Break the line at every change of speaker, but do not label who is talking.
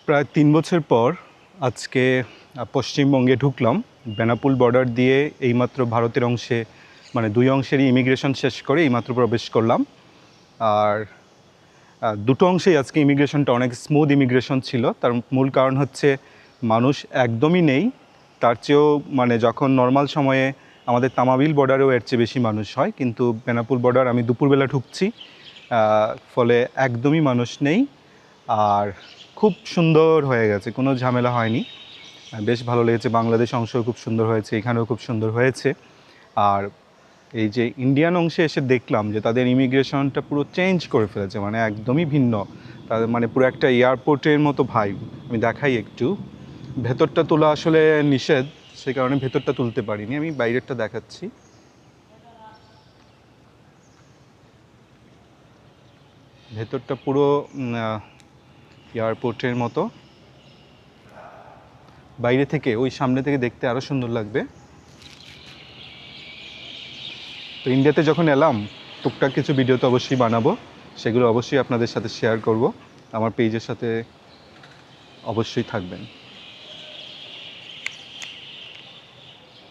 প্রায় ৩ বছর পর আজকে পশ্চিমবঙ্গে ঢুকলাম। বেনাপোল বর্ডার দিয়ে এইমাত্র ভারতের অংশে মানে দুই অংশেরই ইমিগ্রেশন শেষ করে এইমাত্র প্রবেশ করলাম। আর দুটো অংশেই আজকে ইমিগ্রেশনটা অনেক স্মুথ ইমিগ্রেশন ছিল। তার মূল কারণ হচ্ছে মানুষ একদমই নেই। তার চেয়েও মানে যখন নর্মাল সময়ে আমাদের তামাবিল বর্ডারেও এর চেয়ে বেশি মানুষ হয়, কিন্তু বেনাপোল বর্ডার আমি দুপুরবেলা ঢুকছি, ফলে একদমই মানুষ নেই। আর খুব সুন্দর হয়ে গেছে, কোনো ঝামেলা হয়নি, বেশ ভালো লেগেছে। বাংলাদেশ অংশও খুব সুন্দর হয়েছে, এখানেও খুব সুন্দর হয়েছে। আর এই যে ইন্ডিয়ান অংশে এসে দেখলাম যে তাদের ইমিগ্রেশনটা পুরো চেঞ্জ করে ফেলেছে, মানে একদমই ভিন্ন। তাদের মানে পুরো একটা এয়ারপোর্টের মতো ভাইব। আমি দেখাই একটু, ভেতরটা তোলা আসলে নিষেধ, সে কারণে ভেতরটা তুলতে পারিনি, আমি বাইরেরটা দেখাচ্ছি। ভেতরটা পুরো এয়ারপোর্টের মতো, বাইরে থেকে ওই সামনে থেকে দেখতে আরও সুন্দর লাগবে। তো ইন্ডিয়াতে যখন এলাম টুকটাক কিছু ভিডিও তো অবশ্যই বানাবো, সেগুলো অবশ্যই আপনাদের সাথে শেয়ার করব। আমার পেজের সাথে অবশ্যই থাকবেন।